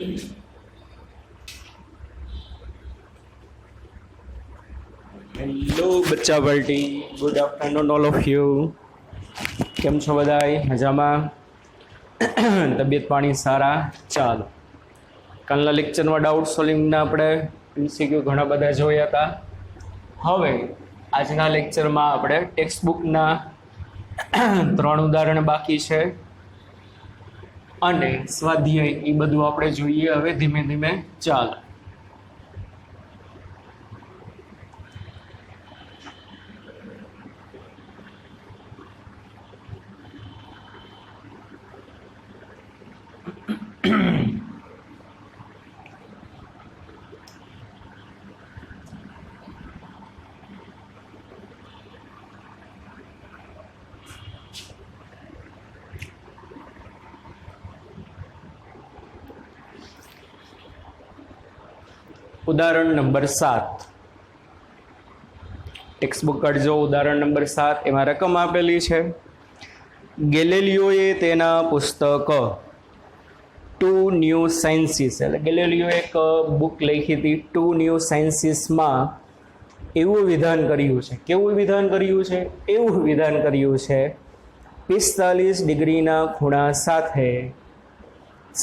Hello બચ્ચા party, good afternoon all of you. કેમ છો બધાય? મજામાં? તબિયત પાણી સારા? ચાલો, કાલના લેક્ચરમાં ડાઉટ સોલ્વિંગના આપણે MCQ ઘણા બધા જોયા હતા. હવે આજના લેક્ચરમાં આપણે ટેક્સ્ટ બુકના 3 ઉદાહરણ બાકી છે અને સ્વાધ્યાય એ બધું આપણે જોઈએ હવે ધીમે ધીમે. ચાલો, ઉદાહરણ નંબર 7 ટેક્સ્ટ બુક કાઢજો. ઉદાહરણ નંબર 7 એમાં રકમ આપેલી છે. ગેલેલિયોએ તેના પુસ્તક ટુ ન્યૂ સાયન્સીસ, એટલે ગેલેલિયોએ એક બુક લખી હતી ટુ ન્યૂ સાયન્સીસમાં એવું વિધાન કર્યું છે. કેવું વિધાન કર્યું છે? એવું વિધાન કર્યું છે 45 ડિગ્રીના ખૂણા સાથે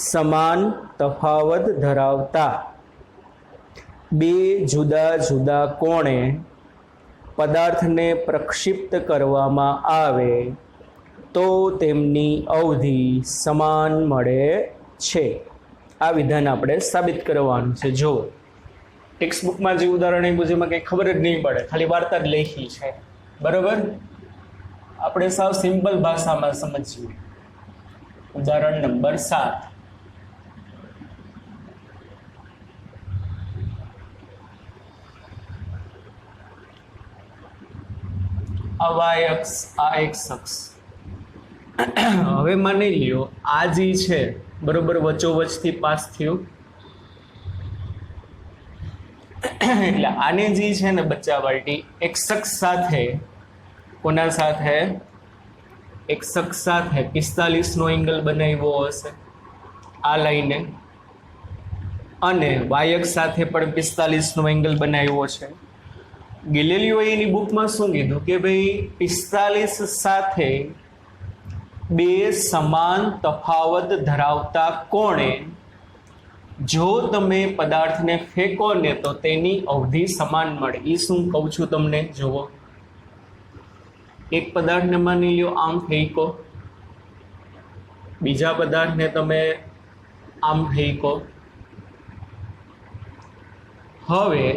સમાન તફાવત ધરાવતા બે જુદા જુદા કોણે પદાર્થને પ્રક્ષિપ્ત કરવામાં આવે તો તેમની અવધિ સમાન મળે છે. આ વિધાન આપણે સાબિત કરવાનું છે. જો ટેક્સ્ટ બુકમાં જે ઉદાહરણ આપ્યું છે એમાં કંઈ ખબર જ નહીં પડે, ખાલી વાર્તા જ લખી છે, બરાબર? આપણે સાવ સિમ્પલ ભાષામાં સમજીએ. ઉદાહરણ નંબર 7. આ y અક્ષ, આ x અક્ષ. હવે માની લ્યો આ જે છે બરોબર વચ્ચોવચ્ચથી પાસ થયું, એટલે આને જે છે ને બચ્ચા પાર્ટી x અક્ષ સાથે, કોના સાથે? x અક્ષ સાથે 45 નો એંગલ બનાવ્યો હશે આ લાઈને, અને y અક્ષ સાથે પણ 45 નો એંગલ બનાવ્યો છે. ગેલેલિયોએ એની બુકમાં શું કીધું કે ભાઈ 45 સાથે બે સમાન તફાવત ધરાવતા કોણે જો તમે પદાર્થને ફેંકો ને તો તેની અવધિ સમાન મળે. એ શું કહું છું તમને, જુઓ. એક પદાર્થને માની લ્યો આમ ફેંકો, બીજા પદાર્થને તમે આમ ફેંકો. હવે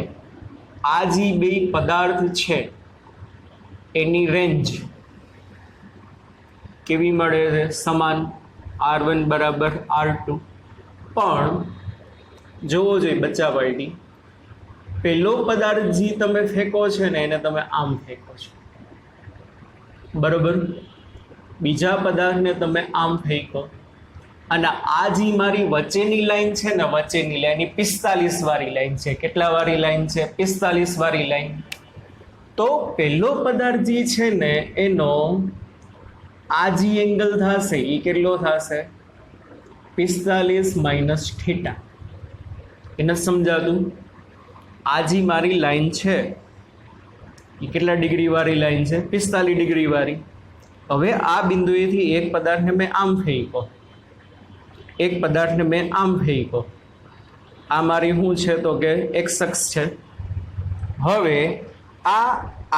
આ જે બે પદાર્થ છે એની રેન્જ કેવી મળે છે? સમાન, R1 બરાબર R2. પણ જોવો જોઈએ બચ્ચા પાર્ટી, પહેલો પદાર્થ જે તમે ફેંકો છો ને એને તમે આમ ફેંકો છો, બરોબર? બીજા પદાર્થને તમે આમ ફેંકો, અને આ જે મારી વચ્ચેની લાઈન છે ને, વચ્ચેની લાઈન એ 45 વાળી લાઈન છે. કેટલા વાળી લાઈન છે? 45 વાળી લાઈન. તો પહેલો પદાર્થ જે છે ને એનો આ જે એંગલ થશે એ કેટલો થશે? 45 માઇનસ થીટા. એને સમજાતું? આ જે મારી લાઈન છે એ કેટલા ડિગ્રી વાળી લાઈન છે? 45 ડિગ્રી વાળી. હવે આ બિંદુએથી એક પદાર્થને મેં આમ ફેંકો, એક પદાર્થને મેં આમ ફેંકો. આ મારી શું છે તો કે x અક્ષ છે. હવે આ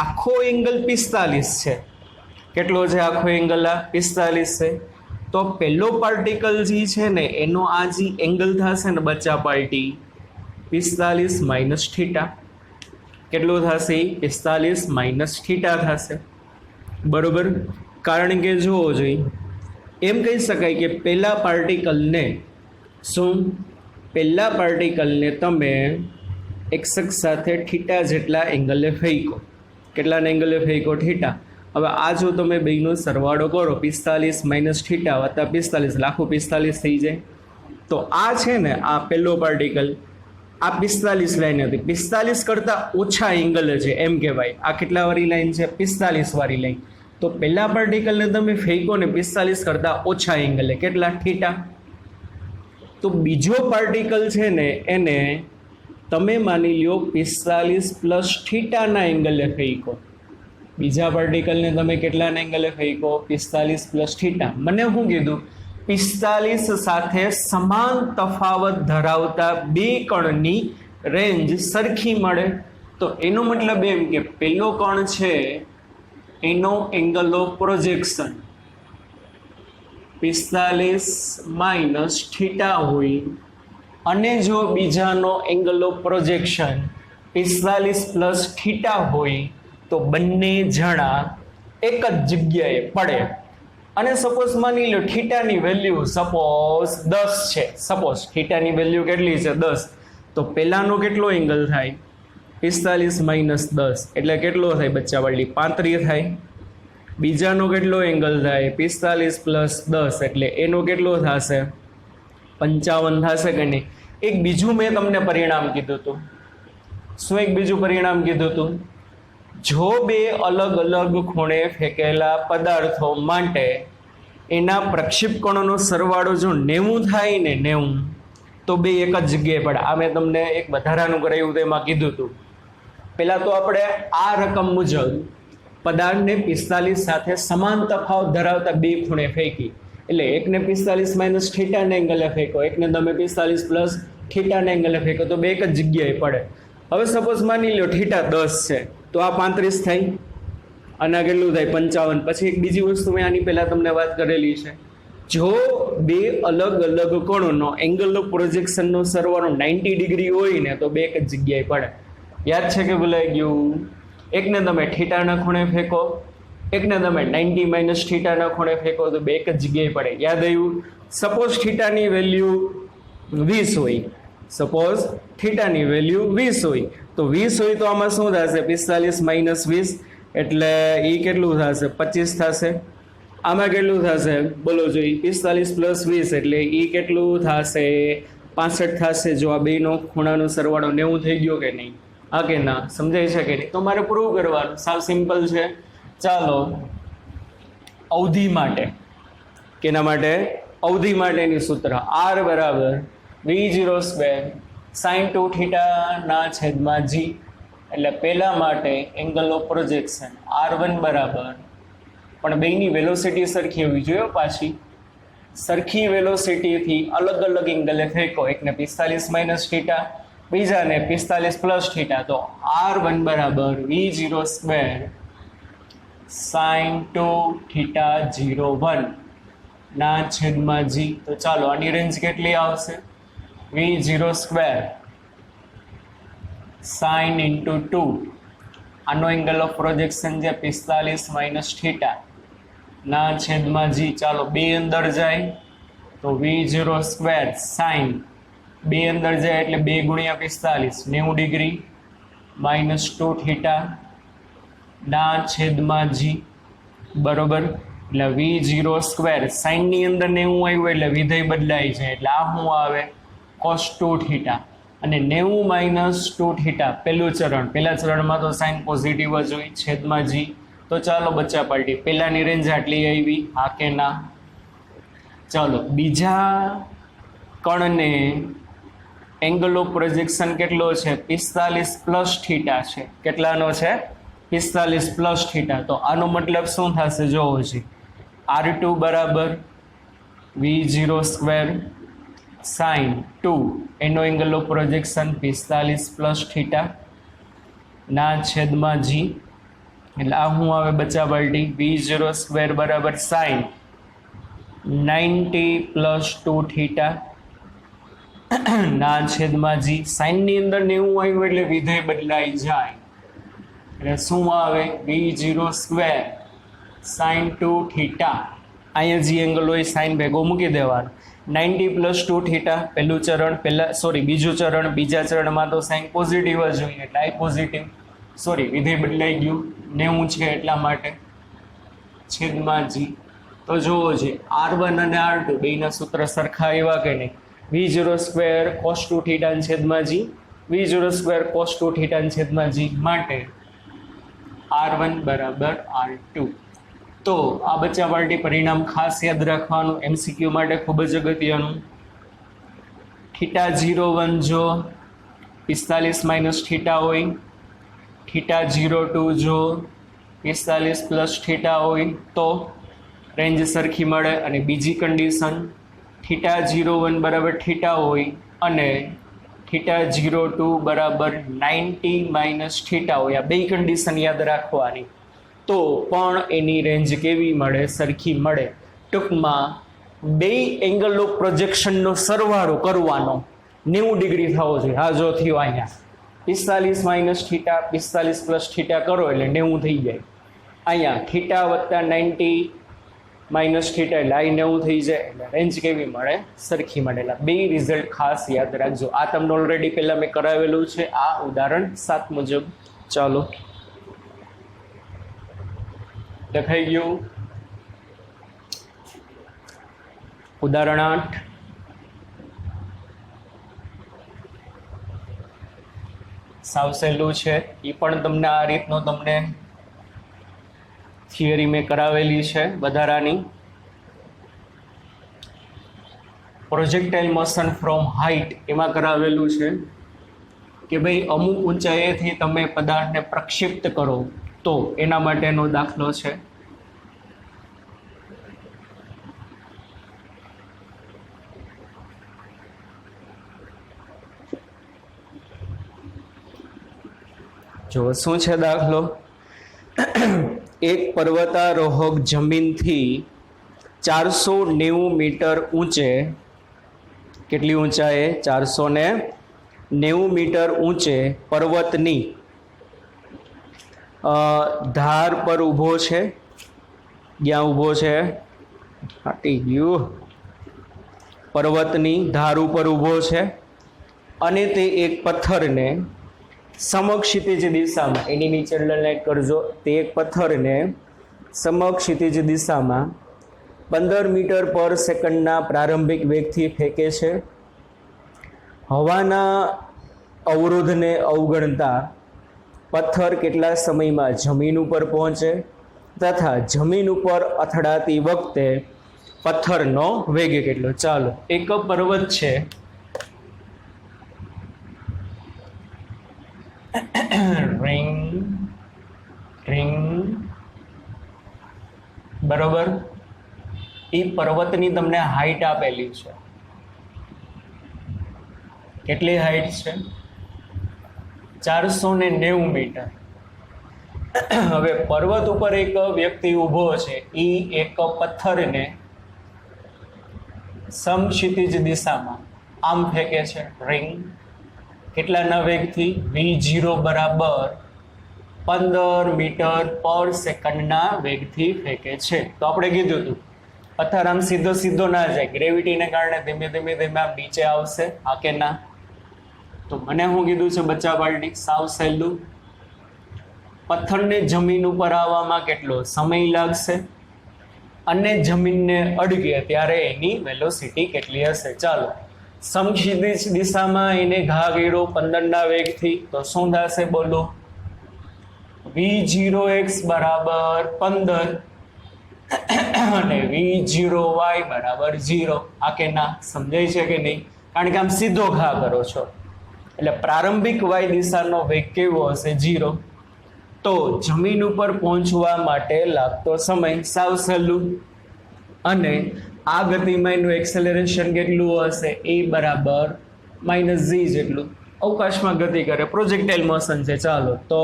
આખો એંગલ 45 છે. કેટલો છે આખો એંગલ? આ 45 છે. તો પહેલો પાર્ટિકલ જે છે ને એનો આ જે એંગલ થશે ને બચ્ચા પાર્ટી 45 માઇનસ થીટા. કેટલો થશે? 45 માઇનસ થીટા થશે, બરોબર? કારણ કે જોવો જોઈએ, એમ કહી શકાય કે પહેલા પાર્ટિકલને શું? પહેલા પાર્ટિકલને તમે x અક્ષ સાથે થીટા જેટલા એંગલે ફેંકો. કેટલાના એંગલે ફેંકો? થીટા. હવે આ જો તમે બેનો સરવાળો કરો, 45 માઇનસ થીટા વત્તા 45, લાખો 45 થઈ જાય. તો આ છે ને આ પહેલો પાર્ટિકલ, આ 45 લાઈન હતી, 45 કરતાં ઓછા એંગલ છે એમ કહેવાય. આ કેટલા વાળી લાઈન છે? 45 વાળી લાઈન. તો પહેલા પાર્ટિકલને તમે ફેંકો ને 45 કરતાં ઓછા એંગલે, કેટલા? થીટા. તો બીજો પાર્ટિકલ છે ને એને તમે માની લ્યો 45 પ્લસ થીટાના એંગલે ફેંકો. બીજા પાર્ટિકલને તમે કેટલાના એંગલે ફેંકો? 45 પ્લસ થીટા. મને શું કીધું? 45 સાથે સમાન તફાવત ધરાવતા બે કણની રેન્જ સરખી મળે. તો એનો મતલબ એમ કે પેલો કણ છે એનો angle of projection 45 minus theta હોય અને જો બીજાનો angle of projection 45 plus theta હોય તો બંને જણા એક જ જગ્યાએ પડે. અને સપોઝ માની લો થીટાની વેલ્યુ સપોઝ 10 છે. સપોઝ થીટાની વેલ્યુ કેટલી છે? 10. તો પહેલાનો કેટલો એંગલ થાય? 45 માઇનસ 10 એટલે કેટલો થાય બચ્ચા વળી? 35 થાય. બીજાનો કેટલો એંગલ થાય? 45 પ્લસ 10 એટલે એનો કેટલો થશે? 55 થશે કે નહીં? એક બીજું મેં તમને પરિણામ કીધું હતું. શું એક બીજું પરિણામ કીધું હતું? જો બે અલગ અલગ ખૂણે ફેંકેલા પદાર્થો માટે એના પ્રક્ષેપકણોનો સરવાળો જો 90 થાય ને 90 તો બે એક જ જગ્યાએ પડે. આ મેં તમને એક વધારાનું કરાયું તો એમાં કીધું હતું. પહેલાં તો આપણે આ રકમ મુજબ પદાર્થને 45 સાથે સમાન તફાવત ધરાવતા બે ખૂણે ફેંકી. એટલે એકને 45 માઇનસ થીટાના એંગલે ફેંકો, એકને તમે 45 પ્લસ થીટાના એંગલે ફેંકો તો બે એક જ જગ્યાએ પડે. હવે સપોઝ માની લો થીટા 10 છે તો આ 35 થાય અને કેટલું થાય? 55. પછી એક બીજી વસ્તુ મેં આની પહેલાં તમને વાત કરેલી છે. જો બે અલગ અલગ કોણોનો એંગલ ઓફ પ્રોજેક્શનનો સરવાળો 90 ડિગ્રી હોય ને તો બે એક જ જગ્યાએ પડે. યાદ છે કે ભૂલાઈ ગયું? એકને તમે થીટાના ખૂણે ફેંકો, એકને તમે 90 માઇનસ થીટાના ખૂણે ફેંકો તો બે એક જ જગ્યાએ પડે. યાદ આવ્યું? સપોઝ થીટાની વેલ્યુ 20 હોય, સપોઝ થીટાની વેલ્યુ 20 હોય તો 20 હોય તો આમાં શું થશે? 45 માઇનસ 20 એટલે એ કેટલું થશે? 25 થશે. આમાં કેટલું થશે? બોલો જોઈએ. 45 પ્લસ 20 એટલે એ કેટલું થશે? 65 થશે. જો આ બેનો ખૂણાનો સરવાળો 90 થઈ ગયો કે નહીં? હા કે ના? સમજાય છે કે નહીં? તો મારે પ્રૂવ કરવાનું. સાવ સિમ્પલ છે. ચાલો અવધિ માટે, કેના માટે? અવધિ માટેની સૂત્ર R બરાબર V0 સ્ક્વેર સાઇન 2 થીટાના છેદમાં G. એટલે પહેલા માટે એંગલ ઓફ પ્રોજેક્શન R1 બરાબર, પણ બેની વેલોસિટી સરખી હોવી જોઈએ. પાછી સરખી વેલોસિટીથી અલગ અલગ એંગલે ફેંકો. એકને 45 માઇનસ થીટા, બીજાને 45 પ્લસ થીટા. તો R1 બરાબર V0 સ્ક્વેર સાઇન 2 થીટા 01 ના છેદમાં G. તો ચાલો આની રેન્જ કેટલી આવશે? V0 સ્ક્વેર સાઇન ઇન્ટુ 2, આનો એંગલ ઓફ પ્રોજેક્શન છે 45 માઇનસ થીટા ના છેદમાં G. ચાલો બે અંદર જાય તો V0 સ્ક્વેર સાઇન, બે અંદર જાય એટલે 2 ગુણ્યા 45 90 ડિગ્રી માઇનસ 2 થીટા ના છેદમાં G બરોબર. એટલે V0 સ્ક્વેર સાઇનની અંદર 90 આવ્યું એટલે વિધેય બદલાય છે એટલે આ શું આવે? cos 2 theta. અને 90 માઇનસ 2 થીટા પહેલું ચરણ, પહેલા ચરણમાં તો સાઇન પોઝિટિવ જ હોય છેદમાં G. તો ચાલો બચ્ચા પાર્ટી પહેલાની રેન્જ આટલી આવી, હા કે ના? ચાલો બીજા કણને એંગલ ઓફ પ્રોજેક્શન કેટલો છે? 45 પ્લસ થીટા છે. કેટલાનો છે? 45 પ્લસ થીટા. તો આનો મતલબ શું થશે? જોવો છે. R2 બરાબર V0 સ્ક્વેર સાઇન 2, એનો angle of projection 45 plus theta ના છેદમાં G. એટલે આ શું આવે બચ્ચા પાર્ટી? V0 સ્ક્વેર બરાબર સાઇન 90 પ્લસ 2 થીટા ના છેદમાં G. સાઇનની અંદર 90 આવ્યું એટલે વિધેય બદલાઈ જાય એટલે શું આવે? V0 square sign 2 theta. અહીંયા જે એંગલ હોય સાઇન ભેગો મૂકી દેવાનો. 90 પ્લસ 2 થીટા પહેલું ચરણ, બીજું ચરણ, બીજા ચરણમાં તો સાઇન પોઝિટિવ જ હોય એટલે આ પોઝિટિવ. વિધેય બદલાઈ ગયું 90 છે એટલા માટે છેદમાં G. તો જોવો છે R1 અને R2 બેના સૂત્ર સરખા આવ્યા કે નહીં? V0 સ્ક્વેર cos 2 થીટા છેદમાં G, V0 square cos 2 theta છેદમાં G માટે R1 બરાબર R2. તો આ બચ્ચા પાર્ટી પરિણામ ખાસ યાદ રાખવાનું, MCQ માટે ખૂબ જ અગત્યનું. θ01 જો 45 માઇનસ થીટા હોય, θ02 જો 45 પ્લસ થીટા હોય તો રેન્જ સરખી મળે. અને બીજી કન્ડિશન θ01 બરાબર થીટા હોય અને θ02 બરાબર 90 માઇનસ થીટા હોય. આ બે કન્ડિશન યાદ રાખવાની, તો પણ એની રેન્જ કેવી મળે? સરખી મળે. ટૂંકમાં બે એંગલ ઓફ પ્રોજેક્શનનો સરવાળો કરવાનો 90 ડિગ્રી થવો જોઈએ. હા, જો થયો અહીંયા 45 માઇનસ થીટા 45 પ્લસ થીટા કરો એટલે 90 થઈ જાય. અહીંયા થીટા વત્તા 90 માઇનસ થીટા એટલે આ 90 થઈ જાય. એટલે રેન્જ કેવી મળે? સરખી મળે. એટલે બે રિઝલ્ટ ખાસ યાદ રાખજો. આ તમને ઓલરેડી પહેલાં મેં કરાવેલું છે આ ઉદાહરણ 7 મુજબ. ચાલો, લખાઈ ગયું. ઉદાહરણ 8. સાવ સહેલું છે. એ પણ તમને આ રીતનો તમને થિયરી મેં કરાવેલી છે વધારાની. પ્રોજેક્ટાઇલ મોશન ફ્રોમ હાઇટ એમાં કરાવેલું છે કે ભાઈ અમુક ઊંચાઈએથી તમે પદાર્થને પ્રક્ષિપ્ત કરો તો એના માટેનો દાખલો છે. જો શું છે દાખલો? એક પર્વતારોહક જમીનથી 490 મીટર ઊંચે, કેટલી ઊંચાઈએ? 490 મીટર ઊંચે પર્વતની ધાર પર ઊભો છે. ક્યાં ઊભો છે? હાટી ગયું. પર્વતની ધાર ઉપર ઊભો છે અને તે એક પથ્થરને સમક્ષિતિજ દિશામાં, એની નીચે લાઈન કરજો, તે એક પથ્થરને સમક્ષિતિજ દિશામાં 15 મીટર પર સેકન્ડના પ્રારંભિક વેગથી ફેંકે છે. હવાના અવરોધને અવગણતા પથ્થર કેટલા સમયમાં જમીન ઉપર પહોંચે તથા જમીન ઉપર અથડાતી વખતે પથ્થરનો વેગ કેટલો? ચાલો, એક પર્વત છે, રિંગ રિંગ બરોબર. એ પર્વતની તમને હાઈટ આપેલી છે. કેટલી હાઈટ છે? 490 મીટર. હવે પર્વત ઉપર એક વ્યક્તિ ઊભો છે, એ એક પથ્થરને સમક્ષિતિજ દિશામાં આમ ફેંકે છે. રિંગ કેટલાના વેગથી? v0 બરાબર 15 મીટર પર સેકન્ડના વેગથી ફેંકે છે. તો આપણે કીધું હતું પથ્થર આમ સીધો સીધો ના જાય, ગ્રેવિટીને કારણે ધીમે ધીમે ધીમે આમ નીચે આવશે. હા કે ના? તો મને શું કીધું છે બચ્ચા પાર્ટી? સાવ સહેલું. પથ્થરને જમીન ઉપર આવવામાં કેટલો સમય લાગશે અને જમીનને અડગે ત્યારે એની વેલોસિટી કેટલી હશે? ચાલો, સમક્ષિતિજ દિશામાં એને ઘા કર્યો 15ના વેગથી, તો શું થશે બોલો? v0x બરાબર 15 અને v0y બરાબર 0. આ કે ના? સમજાય છે કે નહીં? કારણ કે આમ સીધો ઘા કરો છો એટલે પ્રારંભિક વાય દિશાનો વેગ કેવો હશે? 0. તો જમીન ઉપર પહોંચવા માટે લાગતો સમય સાવ સહેલું. અને આ ગતિમાં એનું એક્સેલરેશન કેટલું હશે? એ બરાબર -g જેટલું. અવકાશમાં ગતિ કરે, પ્રોજેક્ટાઇલ મોશન છે. ચાલો, તો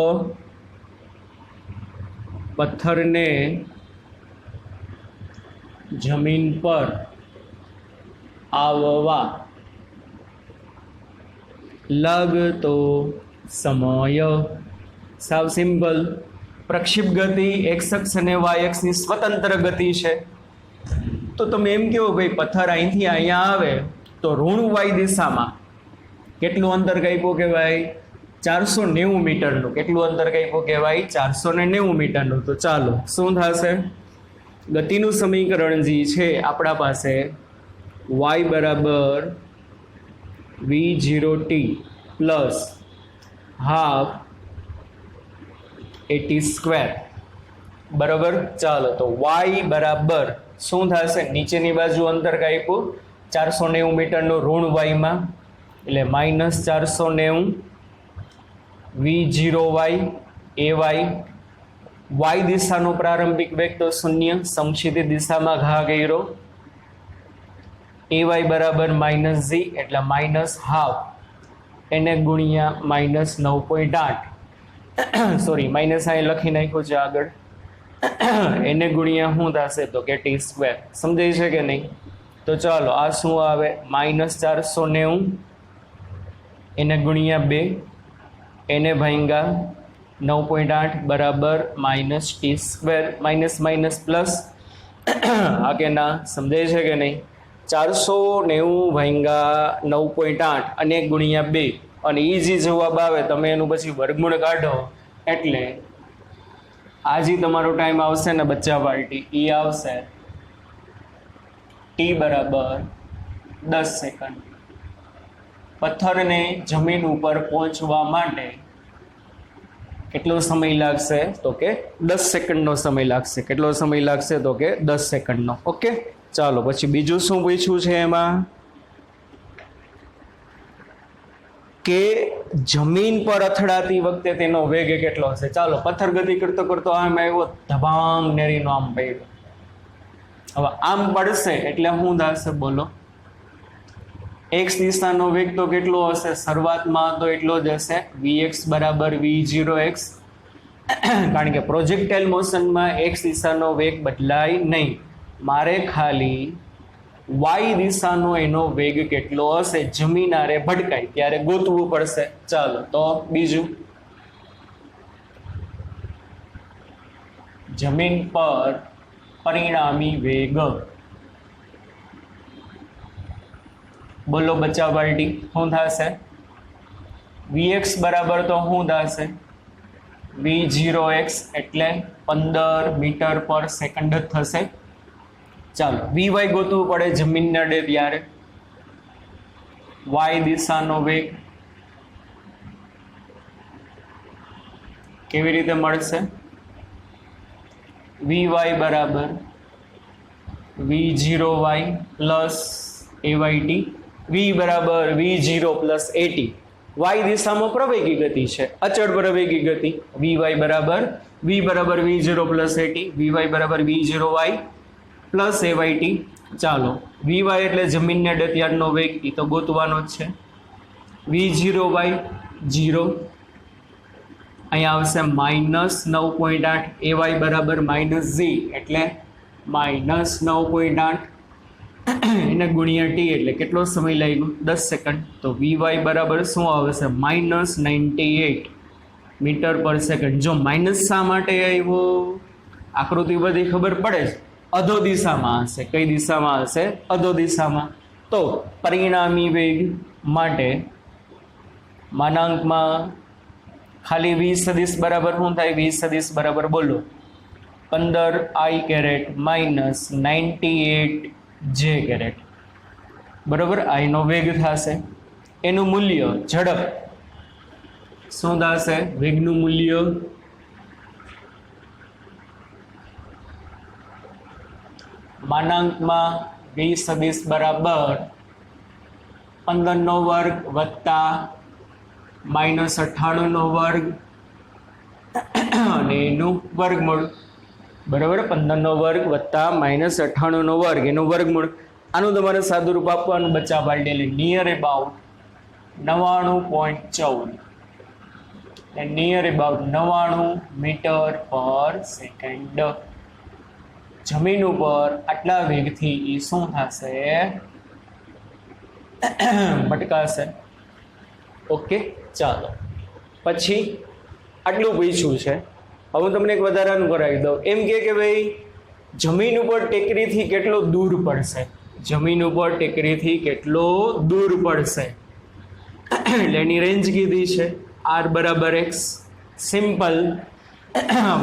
પથ્થરને જમીન પર આવવા લાગતો સમય સાવ સિમ્પલ. પ્રક્ષિપ્ત ગતિ એક્સ અક્ષ અને વાય અક્ષની સ્વતંત્ર ગતિ છે. તો તમે એમ કહો ભાઈ પથ્થર અહીંથી અહીંયા આવે તો ઋણ વાય દિશામાં કેટલું અંતર કાપ્યું કહેવાય? 490 મીટરનું. કેટલું અંતર કાપ્યું કહેવાય? 490 મીટરનું. તો ચાલો, શું થશે? ગતિનું સમીકરણ જે છે આપણા પાસે y બરાબર v0t પ્લસ હાફ at². બરાબર. ચાલો, તો y બરાબર શું થશે? નીચેની બાજુ અંતર કાપ્યું 490 મીટરનું ઋણ વાયમાં એટલે -490 v0y ay y દિશાનો પ્રારંભિક વેગ તો 0, સમક્ષિતિ દિશામાં ઘા કર્યો, ay બરાબર -g એટલે -12 એને ગુણ્યા -9.8 સોરી માઇનસ અહીં લખી નાખ્યું છે આગળ, એને ગુણ્યા શું થશે તો કે t², સમજાય છે કે નહીં? તો ચાલો આ શું આવે -490 એને ગુણ્યા 2 એને ભાંગા 9.8 બરાબર -t², માઇનસ માઇનસ પ્લસ, આ કે ના? સમજાય છે કે નહીં? 490 ભાંગા 9.8 અને ગુણ્યા 2 અને ઈજી જવાબ આવે, તમે એનું પછી વર્ગમૂળ કાઢો એટલે આજે તમારો ટાઈમ આવશે ને બચ્ચા પાર્ટી, એ આવશે t બરાબર 10 સેકન્ડ. પથ્થરને જમીન ઉપર પહોંચવા માટે કેટલો સમય લાગશે તો કે 10 સેકન્ડનો સમય લાગશે. કેટલો સમય લાગશે તો કે 10 સેકન્ડનો. ઓકે, ચાલો પછી બીજું શું પૂછ્યું છે એમાં કે જમીન પર અથડાતી વખતે તેનો વેગ કેટલો હશે. ચાલો પથ્થર ગતિ કરતો કરતો આમ આવ્યો, ધબાંગ નેરીનો આમ પડ્યો. હવે આમ પડશે એટલે શું થશે બોલો? x દિશાનો વેગ તો કેટલો હશે? શરૂઆતમાં તો એટલો જ હશે, vx બરાબર v0x, કારણ કે પ્રોજેક્ટાઇલ મોશનમાં x દિશાનો વેગ બદલાય નહીં. મારે ખાલી y દિશાનો એનો વેગ કેટલો હશે જમીન આરે ભટકાય ત્યારે ગોતવું પડશે. ચાલો તો બીજું, જમીન પર પરિણામી વેગ બોલો બચ્ચા પાર્ટી શું થશે? vx બરાબર તો શું થશે? v0x એટલે 15 મીટર પર સેકન્ડ જ થશે. ચાલો vy ગોતવું પડે જમીન નડે ત્યારે. y દિશાનો વેગ કેવી રીતે મળશે? vy બરાબર v0y પ્લસ ayt, v બરાબર v0 પ્લસ at. y દિશામાં પ્રવેગી ગતિ છે, અચળ પ્રવેગી ગતિ. vy બરાબર v0 પ્લસ at, vy બરાબર v0y પ્લસ ayt. ચાલો vy એટલે જમીનને અડે ત્યારનો વેગ, એ તો ગોતવાનો જ છે. v0y 0, અહીંયા આવશે -9.8, ay બરાબર -g એટલે -9.8 એને ગુણ્યા t એટલે કેટલો સમય લાગ્યો? 10 સેકન્ડ. તો vy બરાબર શું આવશે? -98 મીટર પર સેકન્ડ. જો માઇનસ શા માટે આવ્યો? આકૃતિ બધી ખબર પડે છે, અધો દિશામાં હશે. કઈ દિશામાં હશે? અધો દિશામાં. તો પરિણામી વેગ માટે માનાંકમાં ખાલી v સદિશ બરાબર શું થાય? v સદિશ બરાબર બોલો 15 i caret minus 98 j caret બરાબર. i નો વેગ થશે, એનું મૂલ્ય ઝડપ શું થશે? વેગનું મૂલ્ય માનાંકમાં v સદિશ બરાબર 15 નો વર્ગ વત્તા -98 નો વર્ગ અને એનું વર્ગમૂળ બરાબર. 15 નો વર્ગ વત્તા -98 નો વર્ગ એનું વર્ગમૂળ. આનું તમારે સાદું રૂપ આપવાનું બચ્ચા party, near about 99.14, near about 99 metre per second. જમીન ઉપર આટલા વેગથી એ શું થશે? ભટકાશે. ઓકે, ચાલો પછી આટલું પૂછ્યું છે. હવે હું તમને એક વધારાનું કરાવી દઉં. એમ કે ભાઈ જમીન ઉપર ટેકરીથી કેટલો દૂર પડશે? જમીન ઉપર ટેકરીથી કેટલો દૂર પડશે એટલે એની રેન્જ કીધી છે r બરાબર x. સિમ્પલ.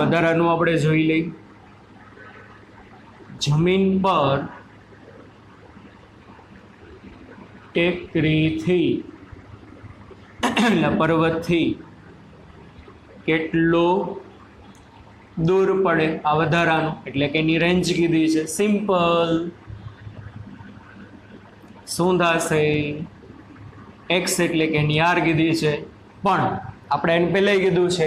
વધારાનું આપણે જોઈ લઈ. જમીન પર ટેકરીથી એટલે પર્વતથી કેટલો દૂર પડે, આ વધારાનું એટલે કે એની રેન્જ કીધી છે. સિમ્પલ. શું થશે? એક્સ એટલે કે એની આર કીધી છે, પણ આપણે એને પહેલાં કીધું છે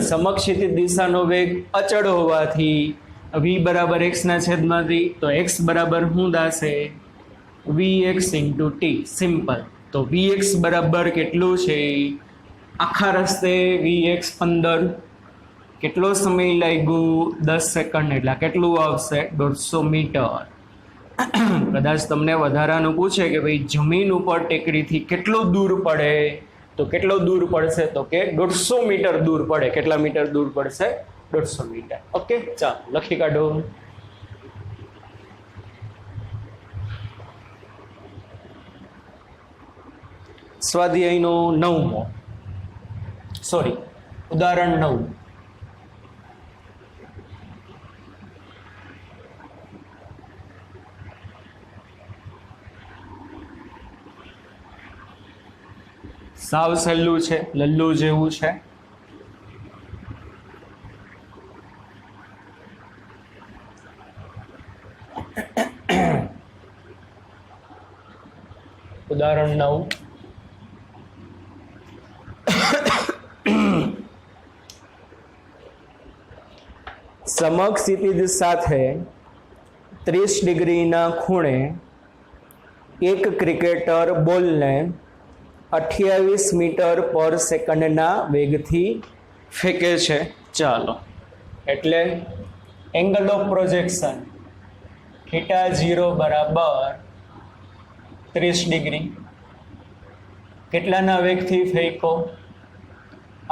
સમક્ષિતિજ દિશાનો વેગ અચળ હોવાથી v બરાબર એક્સના છેદમાંથી, તો એક્સ બરાબર શું થશે? vx into T. સિમ્પલ. તો vx બરાબર કેટલું છે? આખા રસ્તે vx 15, કેટલો સમય લાગ્યું? 10 સેકન્ડ. એટલે કેટલું આવશે? 150 મીટર. કદાચ તમને વધારાનું પૂછે કે ભાઈ જમીન ઉપર ટેકરીથી કેટલું દૂર પડે, તો કેટલો દૂર પડશે? તો કે 150 મીટર દૂર પડે. કેટલા મીટર દૂર પડશે? 150 મીટર. ઓકે, ચાલો લખી કાઢો. સ્વાધ્યાયનો 9મો, સોરી ઉદાહરણ 9. સાવ સહેલું છે, લલ્લુ જેવું છે. ઉદાહરણ 9. સમક્ષિતિજ સાથે 30 ડિગ્રીના ખૂણે એક ક્રિકેટર બોલને 28 મીટર પર સેકન્ડના વેગથી ફેંકે છે. ચાલો, એટલે એંગલ ઓફ પ્રોજેક્શન θ0 બરાબર 30 ડિગ્રી. કેટલાના વેગથી ફેંકો?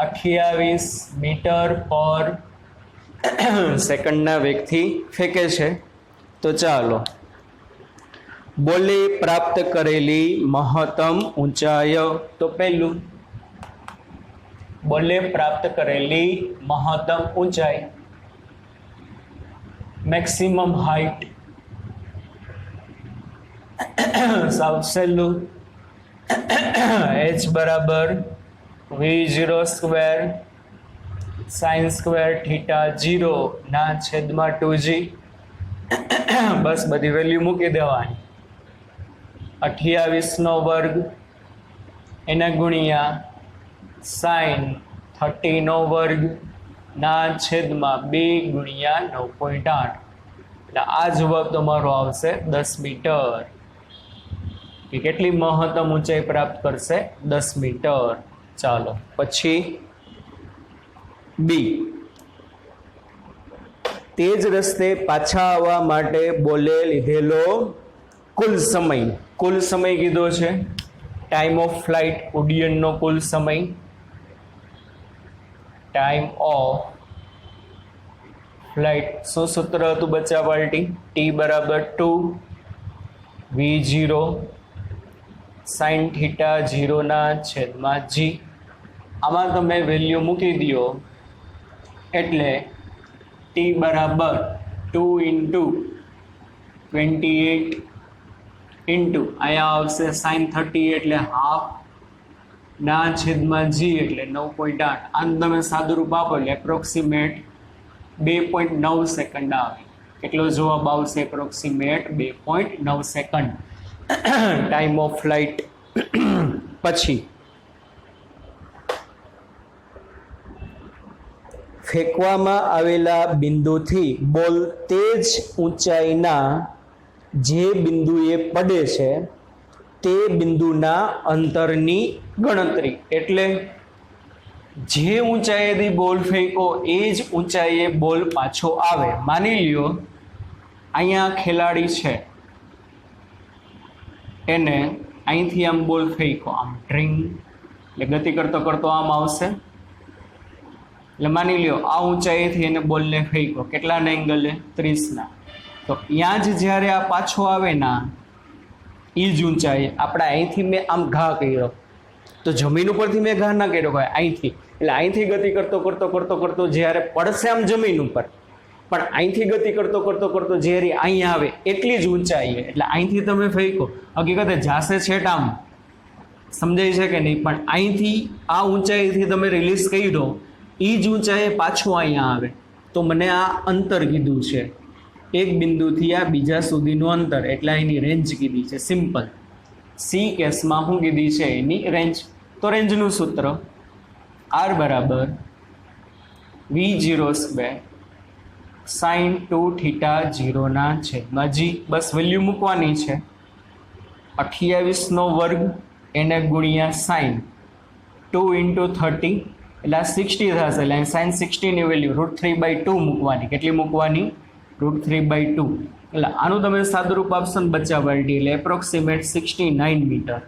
28 મીટર પર સેકન્ડના વેગથી ફેંકે છે. તો ચાલો, બોલે પ્રાપ્ત કરેલી મહત્તમ ઊંચાઈ. તો પહેલું, બોલે પ્રાપ્ત કરેલી મહત્તમ ઊંચાઈ, મેક્સિમમ હાઈટ. સાવ સહેલું, h બરાબર v0 સ્ક્વેર સાઇન સ્ક્વેર θ0 ના છેદમાં 2g. બસ બધી વેલ્યુ મૂકી દેવાની. 28 નો વર્ગ એના ગુણ્યા સાઇન 30 નો વર્ગ ના છેદમાં 2 ગુણ્યા 9.8. એટલે આ જવાબ તમારો આવશે 10 મીટર. કે કેટલી મહત્તમ ઊંચાઈ પ્રાપ્ત કરશે? 10 મીટર. ચાલો પછી બી. તે જ રસ્તે પાછા આવવા માટે બોલે લીધેલો કુલ સમય. કુલ સમય કીધો છે, ટાઈમ ઓફ ફ્લાઇટ, ઉડ્ડયનનો કુલ સમય. ટાઈમ ઓફ ફ્લાઇટ શું સૂત્ર હતું બચ્ચા પાર્ટી? ટી બરાબર 2 v0 સાઇન θ0 ના છેદમાં g. આમાં તમે વેલ્યુ મૂકી દો એટલે ટી બરાબર 2 ઇન્ટુ 28 ઇન્ટુ અહીંયા આવશે સાઇન 30 એટલે હાફ ના છેદમાં g એટલે 9.8. આને તમે સાદુરૂપ આપો એટલે એપ્રોક્સિમેટ 2.9 સેકન્ડ આવે. કેટલો જવાબ આવશે? Approximate 2.9 second time of flight. પછી ફેંકવામાં આવેલા બિંદુથી બોલ તે જ ઊંચાઈના જે બિંદુએ પડે છે તે બિંદુના અંતરની ગણતરી. એટલે જે ઊંચાઈએથી બોલ ફેંકો એ જ ઊંચાઈએ બોલ પાછો આવે. માની લ્યો અહીંયા ખેલાડી છે, એને અહીંથી આમ બોલ ફેંકો, આમ ડ્રિંગ એટલે ગતિ કરતો કરતો આમ આવશે. એટલે માની લ્યો આ ઊંચાઈથી એને બોલને ફેંકો, કેટલાના એંગલે? 30ના. તો ત્યાં જ જ્યારે આ પાછો આવે ના એ જ ઊંચાઈ આપણે અહીંથી મેં આમ ઘા કર્યો, તો જમીન ઉપરથી મેં ઘા ના કર્યો હોય, અહીંથી. એટલે અહીંથી ગતિ કરતો કરતો કરતો કરતો જ્યારે પડશે આમ જમીન ઉપર, પણ અહીંથી ગતિ કરતો કરતો કરતો જ્યારે અહીંયા આવે એટલી જ ઊંચાઈ. એટલે અહીંથી તમે ફેંકો, હકીકતે જાશે છેટ આમ, સમજાય છે કે નહીં? પણ અહીંથી આ ઊંચાઈથી તમે રિલીઝ કર્યો એ જ ઊંચાઈએ પાછું અહીંયા આવે. તો મને આ અંતર કીધું છે, એક બિંદુથી આ બીજા સુધીનું અંતર, એટલે એની રેન્જ કીધી છે. સિમ્પલ. સી કેસમાં શું કીધી છે એની રેન્જ. તો રેન્જનું સૂત્ર આર બરાબર V02 sin 2θ0 ના છેદમાં g. બસ વેલ્યુ મૂકવાની છે. 28 નો વર્ગ એને ગુણ્યા સાઇન 2 × 30 એટલે 60 થશે. એટલે સાઇન 60 ની વેલ્યુ √3/2 મૂકવાની. કેટલી મૂકવાની? √3/2. એટલે આનું તમે સાદુરૂપ આપશો ને બચ્ચા પાર્ટી એટલે એપ્રોક્સિમેટ 69 મીટર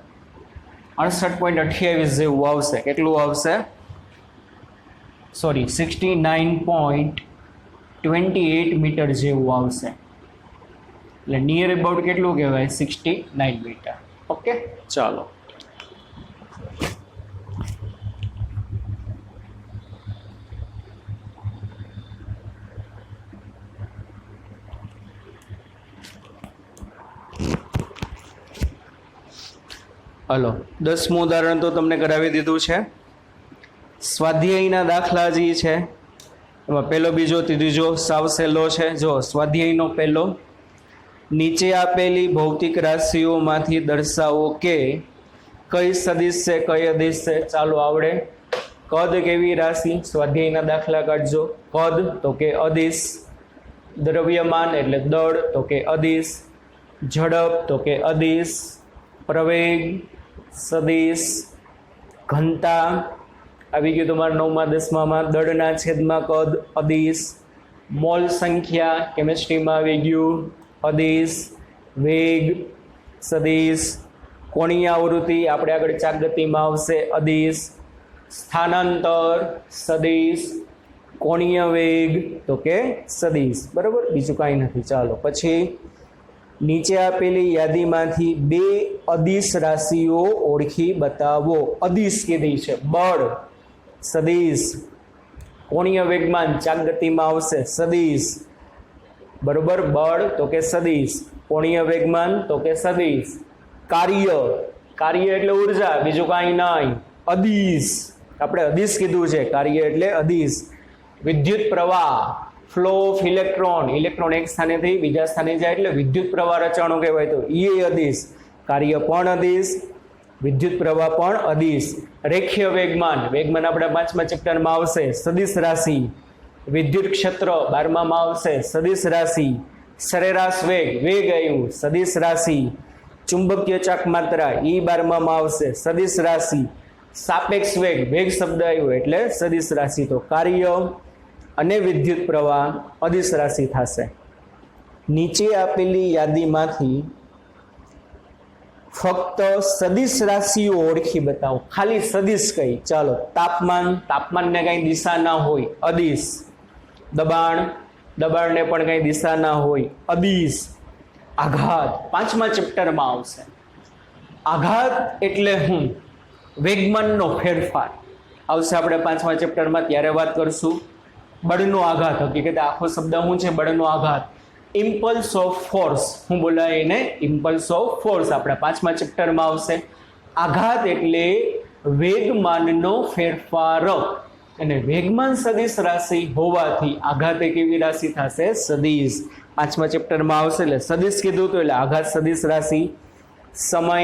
68.28 જેવું આવશે. કેટલું આવશે? સોરી 69.28 મીટર જેવું આવશે. એટલે નિયર અબાઉટ કેટલું કહેવાય? 69 મીટર. ઓકે, ચાલો. હલો, 10મું ઉદાહરણ તો તમને કરાવી દીધું છે. સ્વાધ્યાયના દાખલા જે છે એમાં પહેલો, બીજો, ત્રીજો સાવ સહેલો છે. જો સ્વાધ્યાયનો પહેલો, નીચે આપેલી ભૌતિક રાશિઓમાંથી દર્શાવો કે કઈ સદિશ છે કઈ અદિશ છે. ચાલો આવડે. કદ કેવી રાશિ? સ્વાધ્યાયના દાખલા કાઢજો. કદ તો કે અદિશ, દ્રવ્યમાન એટલે દળ તો કે અદિશ, ઝડપ તો કે અદિશ, પ્રવેગ સદિશ, ઘનતા આવી ગયું તમારા 9મા 10મામાં, દળના છેદમાં કદ અદિશ, મોલ સંખ્યા કેમિસ્ટ્રીમાં આવી ગયું અદિશ, વેગ સદિશ, કોણીય આવૃત્તિ આપણે આગળ ચાકગતિમાં આવશે અદિશ, સ્થાનાંતર સદિશ, કોણીય વેગ તો કે સદિશ. બરાબર, બીજું કાંઈ નથી. ચાલો પછી નીચે આપેલી યાદીમાંથી 2 અદિશ રાશિઓ ઓળખી બતાવો. અદિશ કીધી છે. બળ સદિશ, કોણીય વેગમાન ચાકગતિમાં આવશે સદિશ. બરોબર, બળ તો કે સદિશ, કોણીય વેગમાન તો કે સદિશ, કાર્ય, કાર્ય એટલે ઉર્જા, બીજું કાંઈ નહીં, અદિશ. આપણે અદિશ કીધું છે, કાર્ય એટલે અદિશ. વિદ્યુત પ્રવાહ, ફ્લો ઓફ ઇલેક્ટ્રોન, ઇલેક્ટ્રોન એક સ્થાનેથી બીજા સ્થાને જાય એટલે વિદ્યુત પ્રવાહ રચાણો કહેવાય. તો એ અદિશ. કાર્ય પણ અદિશ, વિદ્યુત પ્રવાહ પણ અદિશ. રેખીય વેગમાન, વેગમાન આપણા 5મા ચેપ્ટરમાં આવશે સદિશ રાશિ. વિદ્યુત ક્ષેત્ર 12મામાં આવશે સદિશ રાશિ. સરેરાશ વેગ, વેગ આવ્યું સદિશ રાશિ. ચુંબકીય ચાક માત્રા એ 12મામાં આવશે સદિશ રાશિ. સાપેક્ષ વેગ, વેગ શબ્દ આવ્યો એટલે સદિશ રાશિ. તો કાર્ય અને વિદ્યુત પ્રવાહ અદિશ રાશિ થશે. નીચે આપેલી યાદીમાંથી ફક્ત સદિશ રાશિઓ ઓળખી બતાવો. ખાલી સદિશ કઈ? ચાલો, તાપમાન, તાપમાનને કઈ દિશા ના હોય અદિશ. દબાણ, દબાણને પણ કઈ દિશા ના હોય અદિશ. આઘાત 5મા ચેપ્ટરમાં આવશે. આઘાત એટલે હું? વેગમાનનો ફેરફાર આવશે આપણે 5મા ચેપ્ટરમાં, ત્યારે વાત કરશું. બળનો આઘાત, હકીકતે આખો શબ્દ શું છે? બળનો આઘાત. ઇમ્પલ્સ ઓફ ફોર્સ, હું બોલાય એને ઇમ્પલ્સ ઓફ ફોર્સ, આપણા 5મા ચેપ્ટરમાં આવશે. આઘાત એટલે વેગમાનનો ફેરફાર, અને વેગમાન સદિશ રાશિ હોવાથી આઘાત એક એવી રાશિ થશે સદિશ. 5મા ચેપ્ટરમાં આવશે એટલે સદિશ કીધું તો એટલે આઘાત સદિશ રાશિ. સમય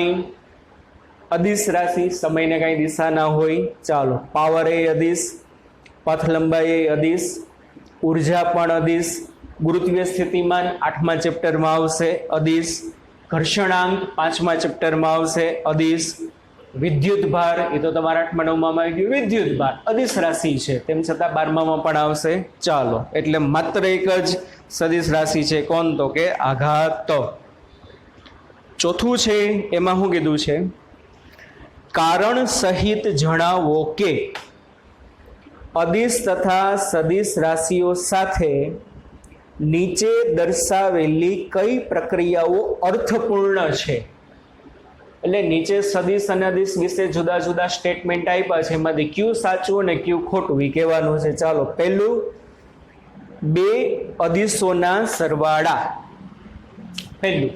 અદિશ રાશિ, સમયને કઈ દિશા ના હોય. ચાલો, પાવર એ અદિશ, પથ લંબાઈ એ અદિશ, ઉર્જા પણ અદિશ. ગુરુત્વીય સ્થિતિમાન 8મા ચેપ્ટરમાં આવશે અદિશ. ઘર્ષણાંક 5મા ચેપ્ટરમાં આવશે અદિશ. વિદ્યુત ભાર એ તો તમારા 8મા 9મામાં આવી ગયું વિદ્યુત ભાર, અદિશ રાશિ છે, તેમ છતાં 12મામાં પણ આવશે. ચાલો, એટલે માત્ર એક જ સદિશ રાશિ છે. કોણ? તો કે આઘાત. ચોથું છે એમાં શું કીધું છે? કારણ સહિત જણાવો કે અદિશ તથા સદિશ રાશિઓ સાથે નીચે દર્શાવેલી કઈ પ્રક્રિયાઓ અર્થપૂર્ણ છે. એટલે નીચે સદિશ અને અદિશ વિશે જુદા જુદા સ્ટેટમેન્ટ આપ્યા છે, એમાંથી કયું સાચું અને કયું ખોટું એ કહેવાનું છે. ચાલો, પહેલું, 2 અદિશોના સરવાળા. પહેલું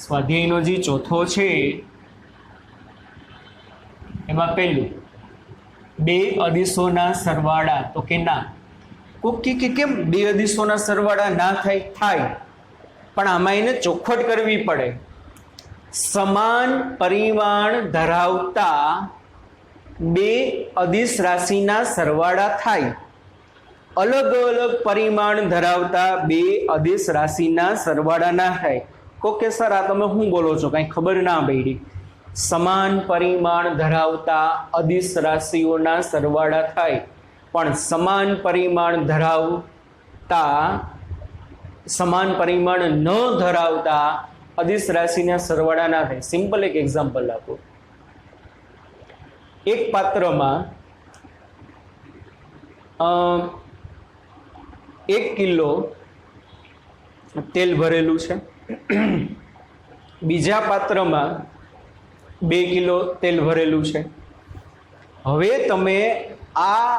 સ્વાધ્યાયનો જે ચોથો છે એમાં પહેલું 2 અદિશોના સરવાળા. તો કે ના. કોક કે કેમ 2 અદિશોના સરવાળા ના થાય? થાય, પણ આમાં એને ચોખવટ કરવી પડે. સમાન પરિમાણ ધરાવતા બે અદિશ રાશિના સરવાળા થાય. અલગ અલગ પરિમાણ ધરાવતા બે અદિશ રાશિના સરવાળા ના થાય. ઓકે સર, આ તમે શું બોલો છો, કાંઈ ખબર ના પડી. સમાન પરિમાણ ધરાવતા અદિશ રાશિઓના સરવાળા થાય, પણ સમાન પરિમાણ ન ધરાવતા અદિશ રાશિના સરવાળા ના થાય. સિમ્પલ એક એક્ઝામ્પલ આપો. એક પાત્રમાં 1 કિલો તેલ ભરેલું છે, બીજા પાત્રમાં 2 કિલો તેલ ભરેલું છે. હવે તમે આ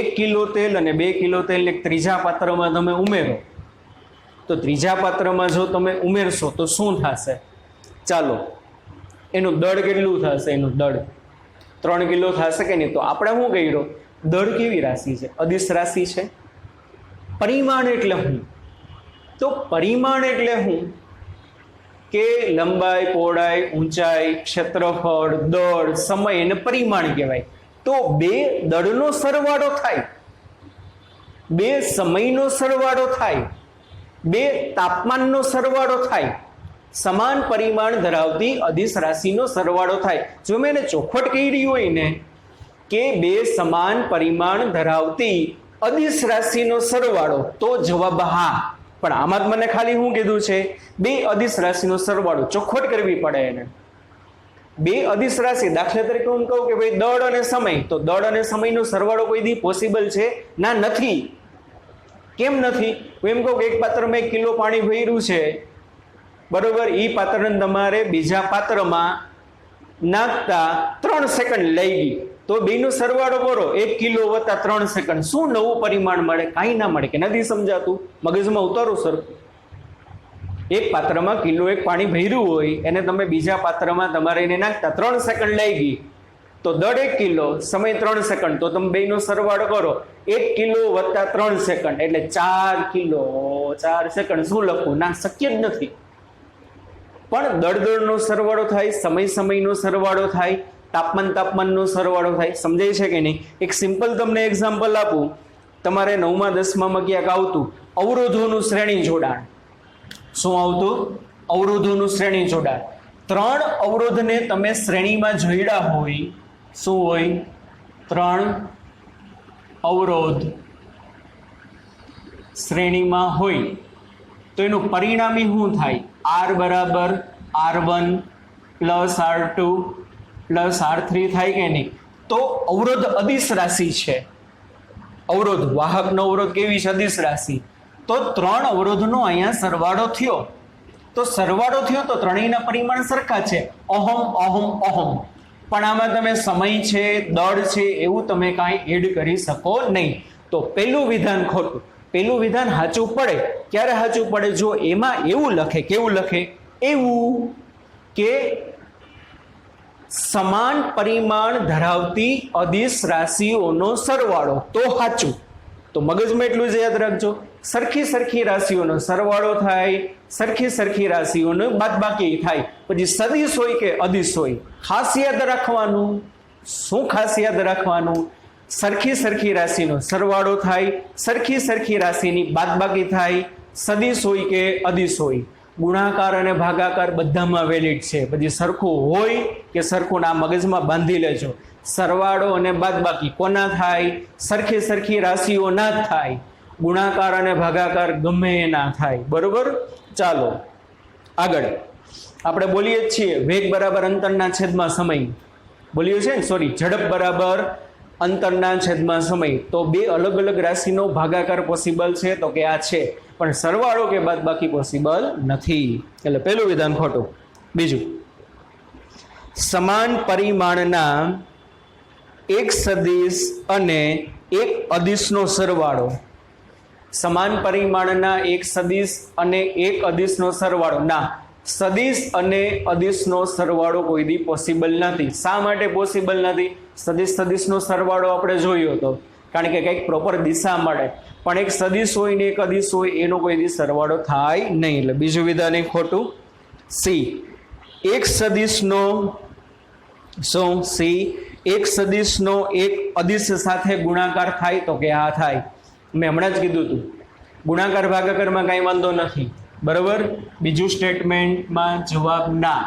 1 કિલો તેલ અને 2 કિલો તેલ એક ત્રીજા પાત્રમાં તમે ઉમેરો, તો ત્રીજા પાત્રમાં જો તમે ઉમેરશો તો શું થશે? ચાલો, એનું દળ કેટલું થશે? એનું દળ 3 કિલો થશે કે નહીં? તો આપણે શું કર્યું? દળ કેવી રાશિ છે? અદિશ રાશિ છે. પરિમાણ એટલે શું? તો પરિમાણ એટલે શું કે લંબાઈ, પહોળાઈ, ઊંચાઈ, ક્ષેત્રફળ, દળ, સમય એને પરિમાણ કહેવાય. તો બે દળનો સરવાળો થાય, બે સમયનો સરવાળો થાય, બે તાપમાનનો સરવાળો થાય, સમાન પરિમાણ ધરાવતી અદિશ રાશિનો સરવાળો થાય. જો મેં એને ચોખવટ કરી હોય ને કે બે સમાન પરિમાણ ધરાવતી અદિશ રાશિનો સરવાળો, તો જવાબ હા. પણ આમાં જ મને ખાલી શું કીધું છે? બે અદિશ રાશિનો સરવાળો. ચોખવટ કરવી પડે એને. બે અદિશ રાશિ, દાખલા તરીકે હું કહું કે ભાઈ દળ અને સમય, તો દળ અને સમયનો સરવાળો કોઈ દી પોસિબલ છે? ના, નથી. કેમ નથી? હું એમ કહું કે એક પાત્રમાં 1 કિલો પાણી ભર્યું છે, બરોબર, એ પાત્રને તમારે બીજા પાત્રમાં નાખતા 3 સેકન્ડ લઈ ગઈ, તો બેનો સરવાળો કરો, 1 કિલો વત્તા 3 સેકન્ડ. શું નવું પરિમાણ મળે? કાંઈ ના મળે. કે નથી સમજાતું? મગજમાં ઉતારો સર. એક પાત્રમાં કિલો 1 પાણી ભર્યું હોય, એને તમે બીજા પાત્રમાં તમારે એને નાખતા 3 સેકન્ડ લઈ ગઈ, તો દળ 1 કિલો, સમય 3 સેકન્ડ, તો તમે બેનો સરવાળો કરો, 1 કિલો વત્તા 3 સેકન્ડ એટલે 4 કિલો 4 સેકન્ડ. શું લખવું? ના, શક્ય જ નથી. પણ દળનો સરવાળો થાય, સમયનો સરવાળો થાય, તાપમાનનો સરવાળો થાય. સમજાય છે કે નહીં? એક સિમ્પલ તમને એક્ઝામ્પલ આપું. તમારે 9મા 10મામાં ક્યાંક આવતું અવરોધોનું શ્રેણી જોડાણ. શું આવતું? અવરોધોનું શ્રેણી જોડાણ. 3 અવરોધને તમે શ્રેણીમાં જોડ્યા હોય, શું હોય? 3 અવરોધ શ્રેણીમાં હોય, તો એનું પરિણામી શું થાય? R બરાબર R1 plus R2 plus R3 થાય કે નહીં? તો અવરોધ અદિશ રાશિ છે. અવરોધ, વાહકનો અવરોધ કેવી છે? અદિશ રાશિ. તો 3 અવરોધનો અહીંયા સરવાળો થયો, તો સરવાળો થયો તો ત્રણેયના પરિમાણ સરખા છે, ઓહમ ઓહમ ઓહમ. પણ આમાં તમે સમય છે, દળ છે, એવું તમે કાંઈ એડ કરી શકો નહીં. તો પહેલું વિધાન ખોટું. પહેલું વિધાન સાચું પડે. ક્યારે સાચું પડે? જો એમાં એવું લખે. કેવું લખે? એવું કે સમાન પરિમાણ ધરાવતી અદિશ રાશિઓનો સરવાળો, તો સાચું. તો મગજમાં એટલું જ યાદ રાખજો, સરખી રાશિઓનો સરવાળો થાય, સરખી રાશિઓનો બાદબાકી થાય. પછી સદિશ હોય કે અદિશ હોય, ખાસ યાદ રાખવાનું. શું ખાસ યાદ રાખવાનું? સરખી રાશિનો સરવાળો થાય, સરખી રાશિની બાદબાકી થાય, સદિશ હોય કે અદિશ હોય. ગુણાકાર અને ભાગાકાર બધામાં વેલિડ છે. પછી સરખું હોય કે સરખું ના મગજમાં બાંધી લેજો. સરવાળો અને બાદબાકી કોના થાય? સરખી રાશિઓ ના થાય. ગુણાકાર અને ભાગાકાર ગમે ના થાય. બરોબર? ચાલો આગળ આપણે બોલીએ છીએ વેગ બરાબર અંતરના છેદમાં સમય. બોલ્યું છે ને, સોરી, ઝડપ બરાબર અંતરના છેદમાં સમય. તો બે અલગ અલગ રાશિનો ભાગાકાર પોસિબલ છે? તો કે આ છે, પણ સરવાળો કે બાદબાકી પોસિબલ નથી. એટલે પહેલું વિધાન ખોટું. બીજું, સમાન પરિમાણના એક સદિશ અને એક અદિશનો સરવાળો. સમાન પરિમાણના એક સદિશ અને એક અદિશનો સરવાળો. ના, સદિશ અને અદિશનો સરવાળો કોઈ દી પોસિબલ નથી. શા માટે પોસિબલ નથી? સદિશનો સરવાળો આપણે જોયો હતો, કારણ કે કંઈક પ્રોપર દિશા મળે. પણ એક સદિશ હોય ને એક અદિશ હોય, એનો કોઈ દી સરવાળો થાય નહીં. એટલે બીજું વિધાન એ ખોટું. સી, એક સદિશનો શું સી એક સદિશનો એક અદિશ સાથે ગુણાકાર થાય તો કે આ થાય. મેં હમણાં જ કીધું હતું ગુણાકાર ભાગાકારમાં કાંઈ વાંધો નથી, બરાબર. બીજું સ્ટેટમેન્ટમાં જવાબ ના,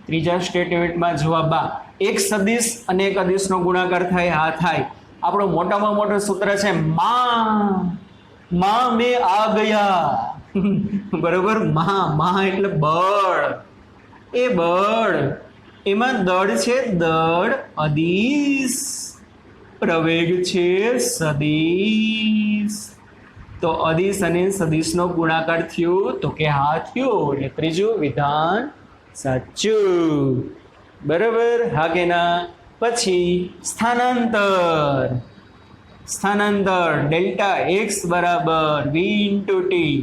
ત્રીજા સ્ટેટમેન્ટમાં જવાબ આ. એક સદિશ અને એક અદિશનો ગુણાકાર થાય હા થાય. આપણું મોટામાં મોટું સૂત્ર છે માં મેં આ ગયા, બરોબર. માં એટલે બળ, એ બળ, એમાં દળ છે દળ અદિશ, પ્રવેગ છે સદિશ. તો અદિશ અને સદિશનો ગુણાકાર થયો તો કે હા થયો, એટલે ત્રીજું વિધાન સાચું, બરાબર. હા કે ના. પછી સ્થાનાંતર. સ્થાનાંતર ડેલ્ટા એક્સ બરાબર વી ઇન્ટુ ટી.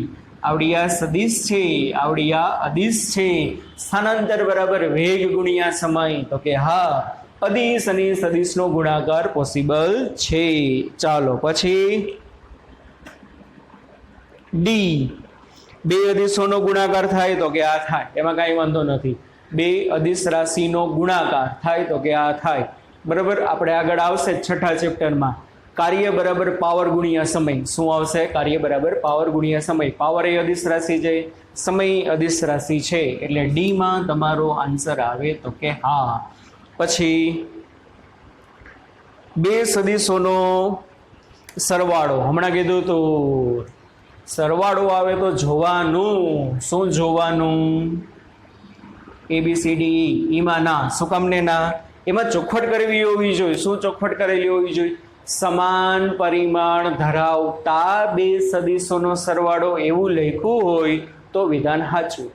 આવડી આ સદિશ છે, આવડી આ અદિશ છે. સ્થાનાંતર બરાબર વેગ ગુણ્યા સમય તો કે હા, અદિશ અને સદિશનો ગુણાકાર પોસિબલ છે. ચાલો પછી ડી. બે અદિશોનો ગુણાકાર થાય તો કે આ થાય, એમાં કાંઈ વાંધો નથી. બે અદિશ રાશિનો ગુણાકાર થાય તો કે આ થાય, બરાબર. આપણે આગળ આવશે છઠ્ઠા ચેપ્ટરમાં કાર્ય બરાબર પાવર ગુણ્યા સમય. શું આવશે? કાર્ય બરાબર પાવર ગુણ્યા સમય. પાવર એ અદિશ રાશિ છે, સમય અદિશ રાશિ છે, એટલે ડી માં તમારો આન્સર આવે તો કે હા. પછી બે સદિશોનો સરવાળો, હમણાં કીધું તો સરવાળો આવે તો જોવાનું. શું જોવાનું? ABCDE. એમાં ના. શું કામ ને ના? એમાં ચોખવટ કરવી હોવી જોઈએ. શું ચોખવટ કરેલી હોવી જોઈએ? સમાન પરિમાણ ધરાવતા બે સદિશોનો સરવાળો એવું લખ્યું હોય તો વિધાન સાચું.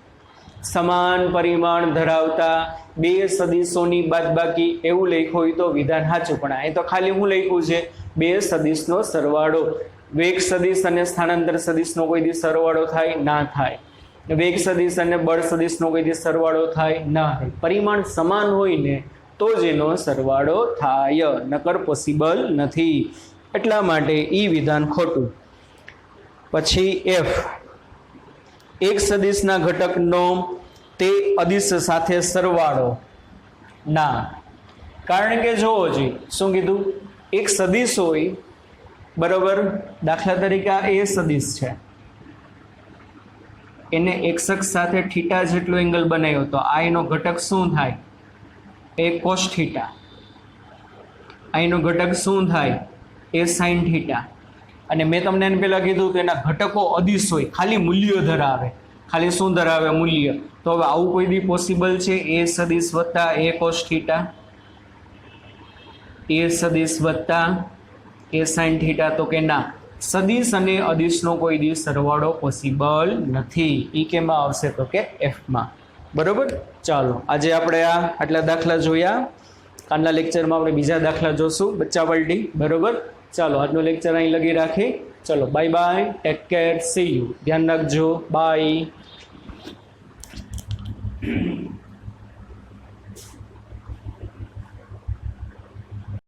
સમાન પરિમાણ ધરાવતા બે સદિશોની બાદબાકી એવું લખ્યું હોય તો વિધાન સાચું. પણ અહીં તો ખાલી હું લખ્યું છે બે સદિશનો સરવાળો. વેગ સદિશ અને સ્થાનાંતર સદિશનો કોઈ દી સરવાળો થાય ના થાય. વેગ સદિશ અને બળ સદિશનો કોઈ દી સરવાળો થાય ના થાય. પરિમાણ સમાન હોય ને તો જ એનો સરવાળો થાય, નકર પોસિબલ નથી. એટલા માટે ઈ વિધાન ખોટું. પછી એફ. એક સદિશના ઘટકનો તે અદિશ સાથે સરવાળો ના. કારણ કે જોવો જોઈએ શું કીધું, એક સદિશ હોય, બરોબર. દાખલા તરીકે આ એ સદિશ છે, એને એક્સ અક્ષ સાથે થીટા જેટલો એંગલ બનાવ્યો તો આ એનો ઘટક શું થાય? એ કોસ થીટા. અહીંનો ઘટક શું થાય? એ સાઇન થીટા. અને મેં તમને એને પહેલાં કીધું કે એના ઘટકો અદિશ હોય, ખાલી મૂલ્ય ધરાવે. ખાલી શું ધરાવે? મૂલ્ય. તો હવે આવું કોઈ દી પોસિબલ છે? એ સદિશ વત્તા એ કોસ થીટા, એ સદિશ વત્તા એ સાઇન થીટા તો કે ના. સદિશ અને અદિશનો કોઈ દી સરવાળો પોસિબલ નથી. ઈ કેમાં આવશે તો કે એફમાં, બરોબર. ચાલો આજે આપણે આટલા દાખલા જોયા. કાલના લેક્ચરમાં આપણે બીજા દાખલા જોશું, બચ્ચા પલટી, બરોબર. ચાલો આજનો લેક્ચર અહીં લગી રાખી. ચલો bye bye, take care, C you. ધ્યાન રાખજો, બાય.